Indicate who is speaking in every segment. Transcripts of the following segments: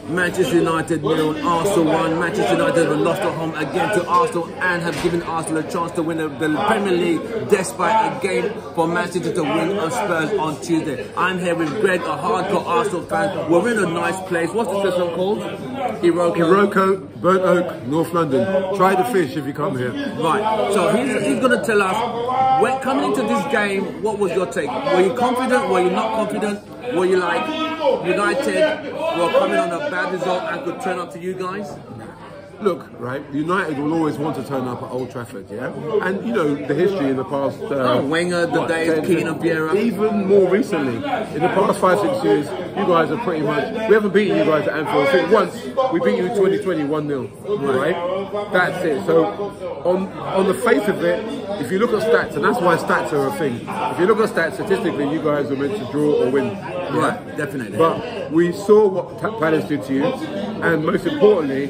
Speaker 1: Manchester United 0, Arsenal 1. Manchester United have lost at home again to Arsenal and have given Arsenal a chance to win the Premier League despite a game for Man City to win on Spurs on Tuesday. I'm here with Greg, a hardcore Arsenal fan. We're in a nice place. What's the system called?
Speaker 2: Iroko, Burnt Oak, North London. Try the fish if you come here.
Speaker 1: Right. So he's going to tell us, when coming into this game, what was your take? Were you confident? Were you not confident? Were you like, United were coming on a bad result and could turn up to you guys?
Speaker 2: Look, right, United will always want to turn up at Old Trafford, yeah? And, you know, the history in the past...
Speaker 1: Wenger, the days, Keane and Vieira.
Speaker 2: Even more recently, in the past 5-6 years, you guys are pretty much... We haven't beaten you guys at Anfield. I think once, we beat you in 2020 1-0, right? That's it. So, on the face of it, if you look at stats, and that's why stats are a thing, if you look at stats, statistically, you guys are meant to draw or win.
Speaker 1: Right, definitely.
Speaker 2: But we saw what Palace did to you, and most importantly,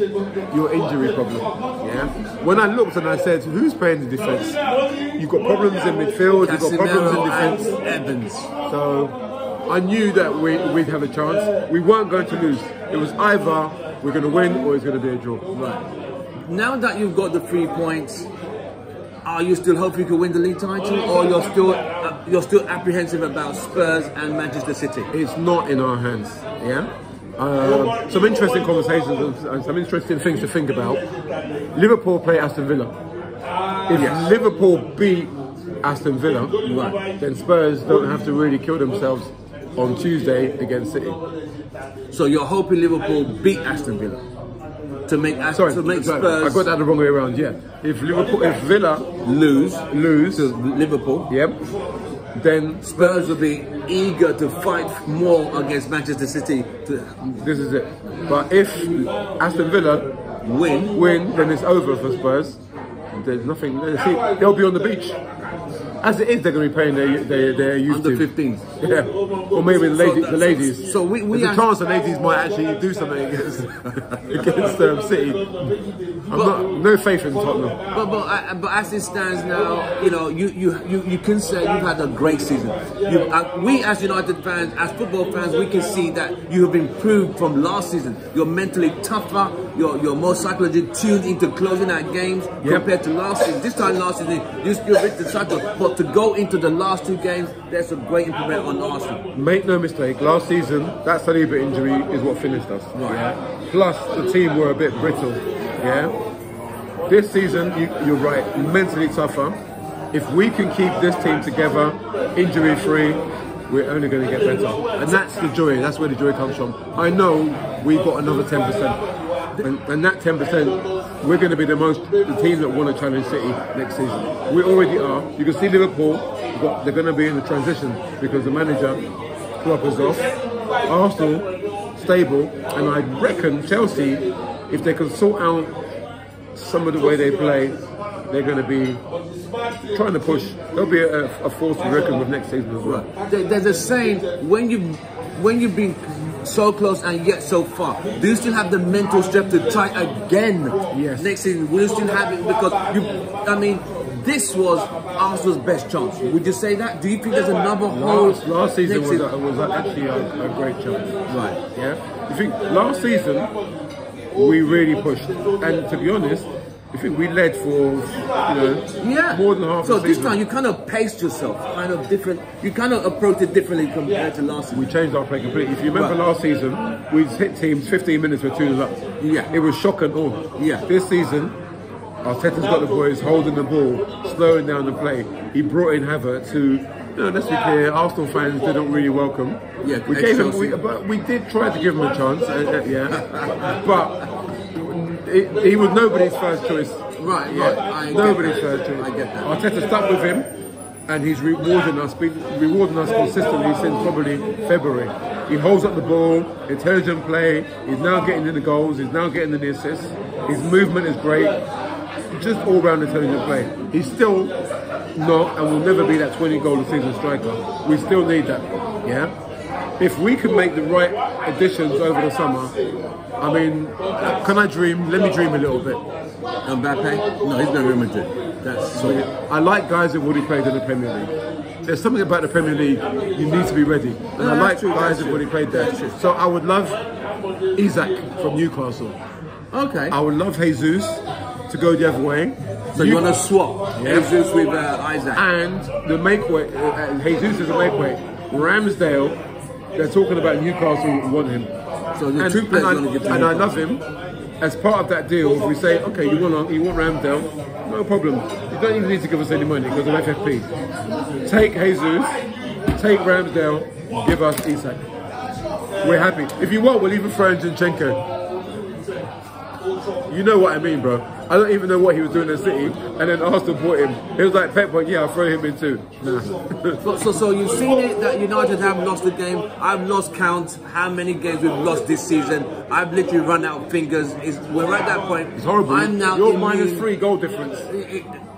Speaker 2: your injury problem. Yeah. When I looked and I said, who's playing the defence? You've got problems in midfield. You've got problems in defence.
Speaker 1: Evans.
Speaker 2: So I knew that we'd have a chance. We weren't going to lose. It was either we're going to win or it's going to be a draw.
Speaker 1: Right. Now that you've got the 3 points, are you still hoping you can win the league title, or you're still apprehensive about Spurs and Manchester City?
Speaker 2: It's not in our hands. Yeah. Some interesting conversations and some interesting things to think about. Liverpool play Aston Villa. If Liverpool beat Aston Villa, then Spurs don't have to really kill themselves on Tuesday against City.
Speaker 1: So you're hoping Liverpool beat Aston Villa to make Spurs?
Speaker 2: I got that the wrong way around. Yeah. If Villa lose
Speaker 1: to Liverpool,
Speaker 2: then
Speaker 1: Spurs will be eager to fight more against Manchester City.
Speaker 2: This is it. But if Aston Villa win, then it's over for Spurs. There's nothing. They'll be on the beach. As it is, they're going to be playing their youth
Speaker 1: under
Speaker 2: team.
Speaker 1: 15s.
Speaker 2: Yeah, or maybe the ladies.
Speaker 1: So
Speaker 2: there's a chance the ladies might actually do something against City. No faith in Tottenham.
Speaker 1: But as it stands now, you know, you can say you've had a great season. We as United fans, as football fans, we can see that you have improved from last season. You're mentally tougher. You're more psychologically tuned into closing out games compared to last season. This time last season, you're a bit distracted. But to go into the last 2 games, there's a great improvement on Arsenal.
Speaker 2: Make no mistake, last season, that Saliba injury is what finished us.
Speaker 1: Right.
Speaker 2: Yeah? Plus, the team were a bit brittle. Yeah. This season, you're right, mentally tougher. If we can keep this team together, injury-free, we're only going to get better. And that's the joy. That's where the joy comes from. I know we've got another 10%. And that 10%, we're going to be the team that want to challenge City next season. We already are. You can see Liverpool, they're going to be in the transition because the manager, Klopp, is off. Arsenal, stable. And I reckon Chelsea, if they can sort out some of the way they play, they're going to be trying to push. There'll be a force to reckon with next season as well.
Speaker 1: There's a saying, when you've been so close and yet so far, do you still have the mental strength to try again next season? Will you still have it? Because this was Arsenal's best chance. Would you say that? Do you think there's another hole?
Speaker 2: Last season was actually a great chance.
Speaker 1: Right.
Speaker 2: Yeah. You think last season we really pushed, and to be honest, I think we led for more than half the season.
Speaker 1: So this time you kind of paced yourself, kind of different. You kind of approached it differently compared to last season.
Speaker 2: We changed our play completely. If you remember last season, we hit teams 15 minutes with 2-0 up.
Speaker 1: Yeah.
Speaker 2: It was shock and awe.
Speaker 1: Yeah.
Speaker 2: This season, Arteta's got the boys holding the ball, slowing down the play. He brought in Havertz, who, let's be clear, Arsenal fans didn't really welcome.
Speaker 1: Yeah.
Speaker 2: We gave him, but we did try to give him a chance. But he was nobody's first choice.
Speaker 1: Right.
Speaker 2: Nobody's first choice.
Speaker 1: I get that.
Speaker 2: Arteta stuck with him, and he's rewarding us consistently since probably February. He holds up the ball, intelligent play. He's now getting in the goals. He's now getting in the assists. His movement is great. Just all-round intelligent play. He's still not and will never be that 20-goal-a-season striker. We still need that. Yeah. If we can make the right additions over the summer, I mean, can I dream? Let me dream a little bit.
Speaker 1: Mbappe? No, he's not Real Madrid.
Speaker 2: I like guys that have already played in the Premier League. there's something about the Premier League, you need to be ready. And I like guys who've already played there. So I would love Isaac from Newcastle.
Speaker 1: Okay.
Speaker 2: I would love Jesus to go the other way.
Speaker 1: So you want to swap Jesus with Isaac?
Speaker 2: And the make weight, Jesus is a make weight. Ramsdale, they're talking about Newcastle want him.
Speaker 1: So the two players want to get to
Speaker 2: And I love him. As part of that deal, if we say, okay, you want Ramsdale, no problem. You don't even need to give us any money because of FFP. Take Jesus, take Ramsdale, give us Isak. We're happy. If you want, we'll even throw in Zinchenko. You know what I mean, bro. I don't even know what he was doing in City, and then Arsenal bought him. It was like Pep, but yeah, I'll throw him in too. Nah.
Speaker 1: So you've seen it that United have lost the game. I've lost count how many games we've lost this season. I've literally run out of fingers. We're at that point.
Speaker 2: It's horrible.
Speaker 1: I'm now
Speaker 2: You're -3 goal difference.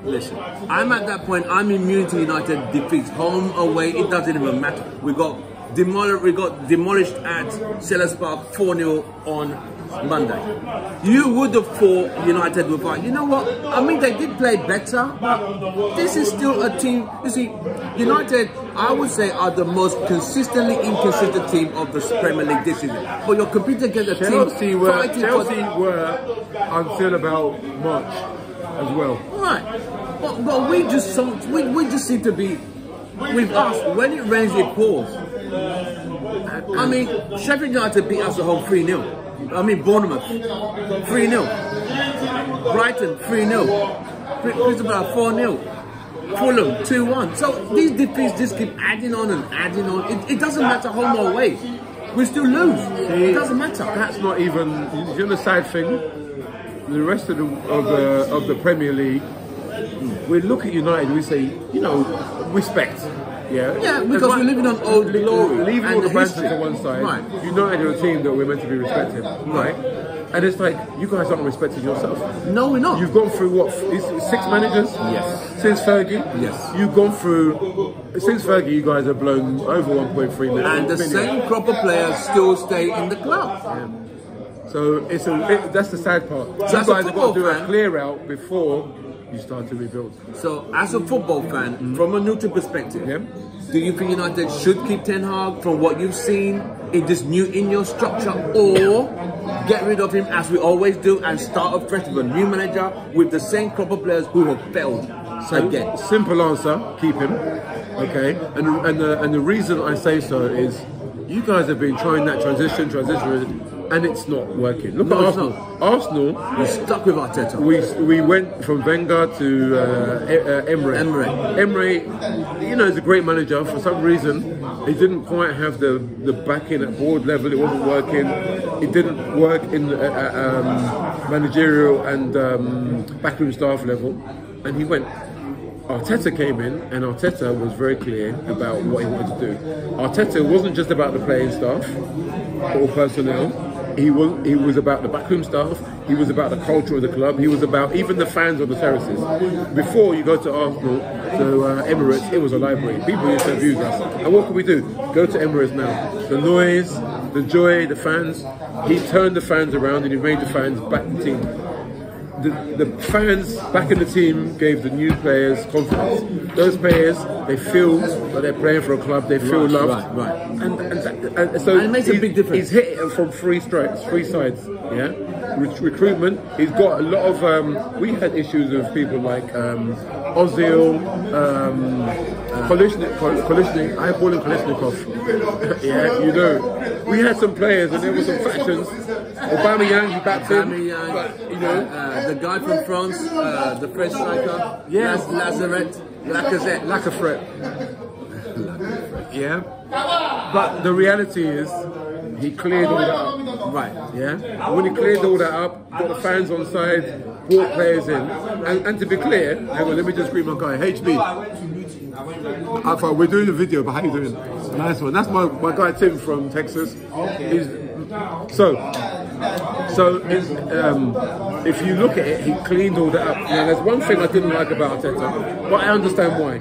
Speaker 1: Listen, I'm at that point. I'm immune to United defeats, home, away. It doesn't even matter. We got demolished at Selhurst Park 4-0 on Monday. You would have thought United would fight. You know what? I mean, they did play better, but this is still a team. You see, United, I would say, are the most consistently inconsistent team of the Premier League this season. But you're competing against a team.
Speaker 2: Chelsea were until about March as well.
Speaker 1: Right, but we just seem to be with us. When it rains, it pours. I mean, Sheffield United beat us at home 3-0. I mean, Bournemouth 3-0. Brighton 3-0. Crystal Palace 4-0. Fulham 2-1. So these defeats just keep adding on and adding on. It doesn't matter home or away. We still lose. It doesn't matter.
Speaker 2: That's not even. You know the sad thing. The rest of the Premier League, we look at United. We say, you know, respect.
Speaker 1: Yeah, because we're living on old glory.
Speaker 2: Leaving all the banter to one side,
Speaker 1: right.
Speaker 2: United are a team that we're meant to be respecting, right? And it's like, you guys aren't respecting yourself.
Speaker 1: No, we're not.
Speaker 2: You've gone through what, 6 managers?
Speaker 1: Yes.
Speaker 2: Since Fergie?
Speaker 1: Yes.
Speaker 2: You've gone through, since Fergie, you guys have blown over 1.3 million.
Speaker 1: And the same crop of players still stay in the club.
Speaker 2: Yeah. So that's the sad part.
Speaker 1: So
Speaker 2: you guys have got to do a clear out before you start to rebuild.
Speaker 1: So, as a football fan, from a neutral perspective, do you think United should keep Ten Hag from what you've seen in your structure, or get rid of him as we always do and start afresh with a new manager with the same crop of players who have failed again?
Speaker 2: Simple answer: keep him. Okay, and the reason I say so is you guys have been trying that transition. And it's not working. Look at Arsenal. Arsenal,
Speaker 1: we're stuck with Arteta.
Speaker 2: We went from Wenger to Emery. Emery, you know, is a great manager. For some reason, he didn't quite have the backing at board level. It wasn't working. It didn't work in managerial and backroom staff level. And he went. Arteta came in, and Arteta was very clear about what he wanted to do. Arteta wasn't just about the playing staff or personnel. He was about the backroom staff. He was about the culture of the club. He was about even the fans on the terraces. Before you go to Arsenal, to Emirates, it was a library. People used to abuse us. And what can we do? Go to Emirates now. The noise, the joy, the fans. He turned the fans around and he made the fans back the team. The fans back in the team gave the new players confidence. Those players, they feel that they're playing for a club. They feel loved.
Speaker 1: Right.
Speaker 2: And so
Speaker 1: it makes a big difference.
Speaker 2: He's hit it from three sides. Yeah, recruitment. He's got a lot of. We had issues with people like Ozil, Kolishnik. I call him Kolishnikov. Yeah, you know. We had some players, and there were some factions. Aubameyang, he backed him. But, you know,
Speaker 1: the guy from France, the French striker,
Speaker 2: Lacazette. Yeah. But the reality is, he cleared all that up.
Speaker 1: Right.
Speaker 2: Yeah. When he cleared all that up, got the fans on side, brought players in, and to be clear, hang on, let me just greet my guy, HB. Alpha, we're doing a video, but how you doing? Nice one. That's my guy Tim from Texas. If you look at it, he cleaned all that up. Now, there's one thing I didn't like about Arteta, but I understand why.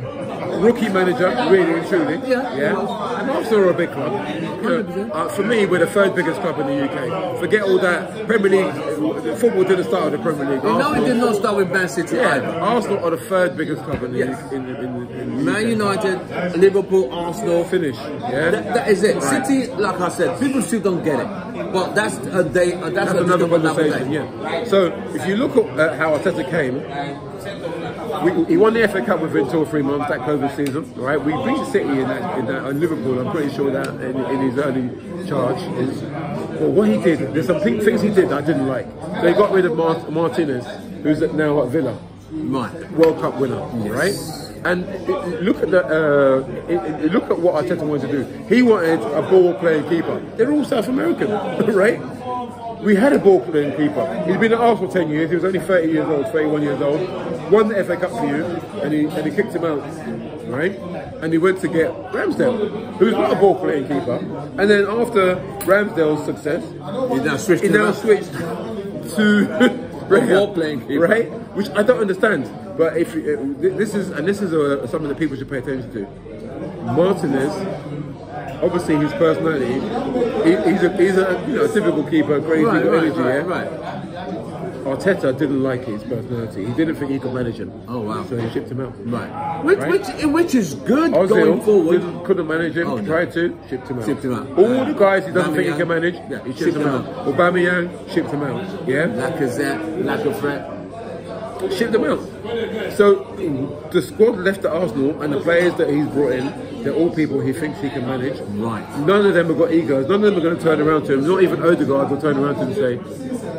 Speaker 2: rookie manager, really and truly.
Speaker 1: Yeah.
Speaker 2: And Arsenal are a big club. You know, for me, we're the third biggest club in the UK. Forget all that Premier League. Football didn't start with the Premier League.
Speaker 1: No, it did not start with Man City.
Speaker 2: Arsenal are the third biggest club in the in
Speaker 1: Man United, Liverpool, Arsenal.
Speaker 2: Finish. Yeah.
Speaker 1: That is it. Right. City, like I said, people still don't get it. But that's a day. That's
Speaker 2: another conversation. Yeah. So if you look at how Arteta came, he won the FA Cup within 2 or 3 months that COVID season. Right. We beat City in that Liverpool. I'm pretty sure that in his early charge is. Well, what he did. There's some things he did that I didn't like. They got rid of Martinez, who's now at Villa.
Speaker 1: Right.
Speaker 2: World Cup winner. Yes. Right. And look at look at what Arteta wanted to do. He wanted a ball-playing keeper. They're all South American, right? We had a ball-playing keeper. He's been at Arsenal 10 years. He was only 30 years old, 31 years old. Won the FA Cup for you, and he kicked him out, right? And he went to get Ramsdale, who's not a ball-playing keeper. And then after Ramsdale's success, he now switched to
Speaker 1: ball-playing keeper,
Speaker 2: right? Which I don't understand. But if this is something that people should pay attention to. Martinez, obviously his personality, he's a typical keeper, crazy energy. Right. Arteta didn't like his personality. He didn't think he could manage him.
Speaker 1: Oh wow!
Speaker 2: So he shipped him out.
Speaker 1: Right. Which is good
Speaker 2: Ozil
Speaker 1: going forward.
Speaker 2: Couldn't manage him. Tried to shipped him out.
Speaker 1: All
Speaker 2: the guys he doesn't think he can manage, he shipped him out. Aubameyang shipped him out. Yeah.
Speaker 1: Lacazette, Lacazette.
Speaker 2: Shipped them out. So the squad left at Arsenal and the players that he's brought in, they're all people he thinks he can manage.
Speaker 1: Right.
Speaker 2: None of them have got egos. None of them are going to turn around to him. Not even Odegaard will turn around to him and say,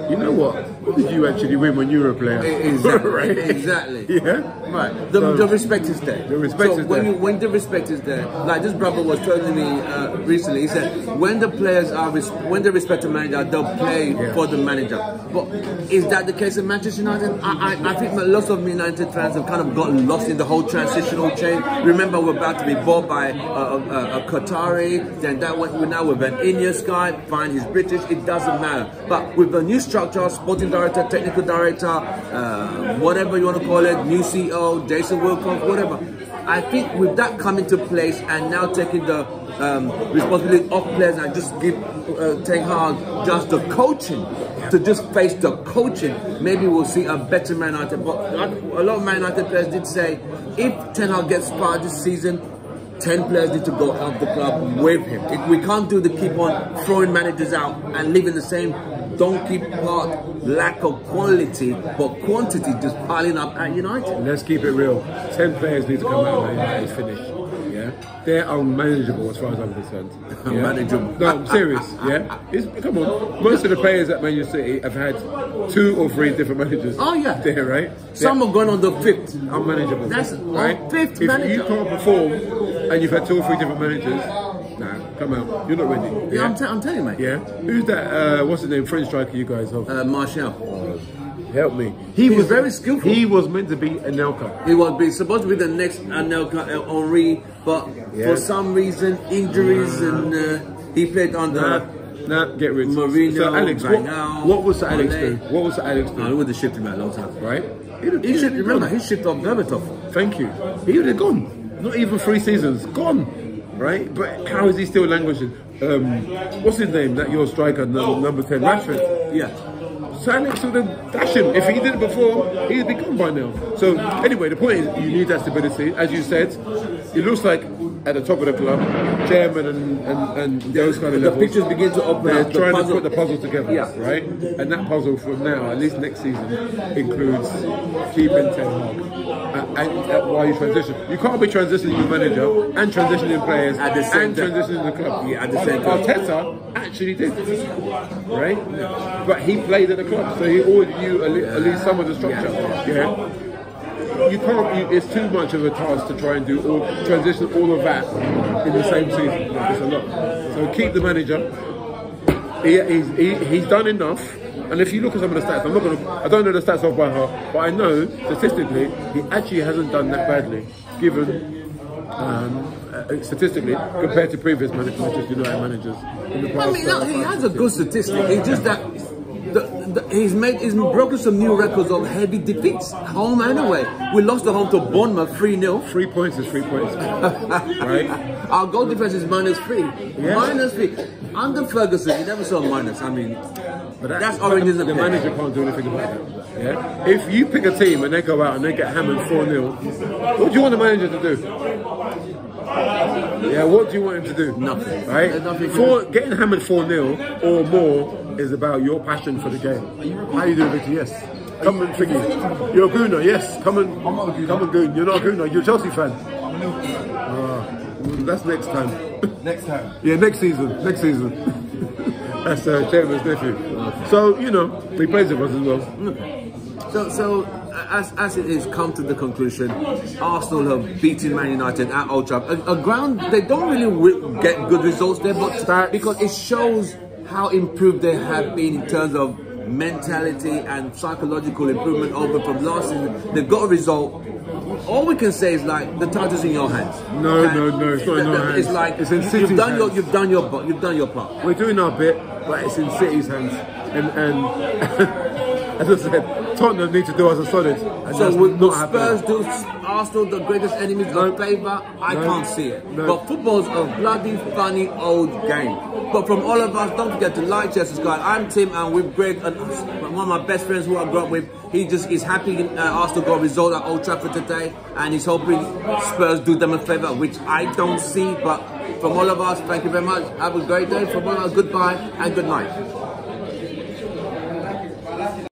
Speaker 2: you know what did you actually win when you were a player?
Speaker 1: Exactly.
Speaker 2: Right?
Speaker 1: Exactly.
Speaker 2: Yeah.
Speaker 1: Right. The respect is there.
Speaker 2: The respect is there.
Speaker 1: When the respect is there, like this brother was telling me recently, he said when the players when they respect the manager, they'll play for the manager. But is that the case in Manchester United? I think lots of United fans have kind of gotten lost in the whole transitional chain. Remember, we're about to be bought by a Qatari, then that went now with an Ineos guy. Fine, he's British. It doesn't matter. But with the new structure, sporting director, technical director, whatever you want to call it, new CEO, Jason Wilcox, whatever. I think with that coming to place and now taking the responsibility of players and just give Ten Hag just the coaching, to just face the coaching, maybe we'll see a better Man United. But a lot of Man United players did say, if Ten Hag gets fired this season, 10 players need to go out of the club with him. We can't do the keep on throwing managers out and leaving the same donkey part, lack of quality, but quantity just piling up at United.
Speaker 2: Let's keep it real. 10 players need to come out and it's finished. Yeah, they're unmanageable as far as I'm concerned. Yeah?
Speaker 1: Unmanageable.
Speaker 2: No, I'm serious. Yeah, come on. Most of the players at Man City have had 2 or 3 different managers.
Speaker 1: Oh yeah,
Speaker 2: there, right?
Speaker 1: Some are going on the 5th.
Speaker 2: Unmanageable.
Speaker 1: That's
Speaker 2: right.
Speaker 1: 5th
Speaker 2: if
Speaker 1: manager.
Speaker 2: You can't perform and you've had 2 or 3 different managers. Nah, come out. You're not ready.
Speaker 1: Yeah, I'm telling you, mate.
Speaker 2: Yeah. Who's that? What's his name? French striker you guys have?
Speaker 1: Martial.
Speaker 2: Help me.
Speaker 1: He was very skillful.
Speaker 2: He was meant to be Anelka.
Speaker 1: He was supposed to be the next Anelka, Henry, but for some reason, injuries and he played under.
Speaker 2: Get rid.
Speaker 1: Mourinho.
Speaker 2: So Alex, what was Sir Alex do? What was Sir Alex do?
Speaker 1: He would have shipped him out a long time,
Speaker 2: right?
Speaker 1: He shipped off Berbatov.
Speaker 2: Thank you. He would have gone. Not even 3 seasons. Gone. Right? But how is he still languishing? What's his name? That your striker, number 10, Rashford.
Speaker 1: Yeah.
Speaker 2: So Alex would have dashed him. If he did it before, he'd be gone by now. So anyway, the point is you need that stability. As you said, it looks like at the top of the club, chairman and those kind of levels.
Speaker 1: The pictures begin to open up.
Speaker 2: They're trying to put the puzzle together, right? And that puzzle from now, at least next season, includes keeping Ten Hag. And while you transition, you can't be transitioning your manager and transitioning players
Speaker 1: at the same time.
Speaker 2: Transitioning the club.
Speaker 1: Yeah, at the same time.
Speaker 2: Arteta actually did, right? But he played at the club, so he already knew at least some of the structure. Yeah. You can't. It's too much of a task to try and transition all of that in the same season. It's a lot. So keep the manager. He's done enough. And if you look at some of the stats, I don't know the stats off by heart, but I know statistically he actually hasn't done that badly, given statistically compared to previous Manchester United managers in the past.
Speaker 1: I mean, he has a good statistic. It's just that He's broken some new records of heavy defeats, home and away. We lost at home to Bournemouth 3-0.
Speaker 2: 3 points is 3 points. Right?
Speaker 1: Our goal difference is -3.
Speaker 2: Yeah.
Speaker 1: -3. Under Ferguson, you never saw a minus. I mean,
Speaker 2: but
Speaker 1: that's oranges and
Speaker 2: the
Speaker 1: pears.
Speaker 2: manager can't do anything about it. Yeah? If you pick a team and they go out and they get hammered 4-0, what do you want the manager to do? Yeah, what do you want him to do?
Speaker 1: Nothing.
Speaker 2: Right?
Speaker 1: Nothing.
Speaker 2: Getting hammered 4-0 or more is about your passion for the game. How you doing, Vicky? Yes. Come and thingy. You're a Gooner, yes. Come and goon. You're not a Gooner, you're a Chelsea fan. That's next time.
Speaker 3: Next time.
Speaker 2: Yeah, next season. Next season. That's Chairman's nephew. So, you know, he plays with us as well.
Speaker 1: So as it is come to the conclusion, Arsenal have beaten Man United at Old Trafford. A ground they don't really get good results there, but because it shows how improved they have been in terms of mentality and psychological improvement over from last season. They've got a result. All we can say is like the title's in your hands.
Speaker 2: No, it's not in our hands.
Speaker 1: It's like
Speaker 2: it's in City's hands.
Speaker 1: You've done your part.
Speaker 2: We're doing our bit, but it's in City's hands. And as I said, Tottenham need to do us a solid.
Speaker 1: So will Spurs do Arsenal the greatest enemies of favour? I can't see it.
Speaker 2: No.
Speaker 1: But football's a bloody funny old game. But from all of us, don't forget to like, share, subscribe. I'm Tim, and with Greg, and one of my best friends who I grew up with. He just is happy Arsenal got a result at Old Trafford today, and he's hoping Spurs do them a favour, which I don't see. But from all of us, thank you very much. Have a great day. From all of us, goodbye and good night.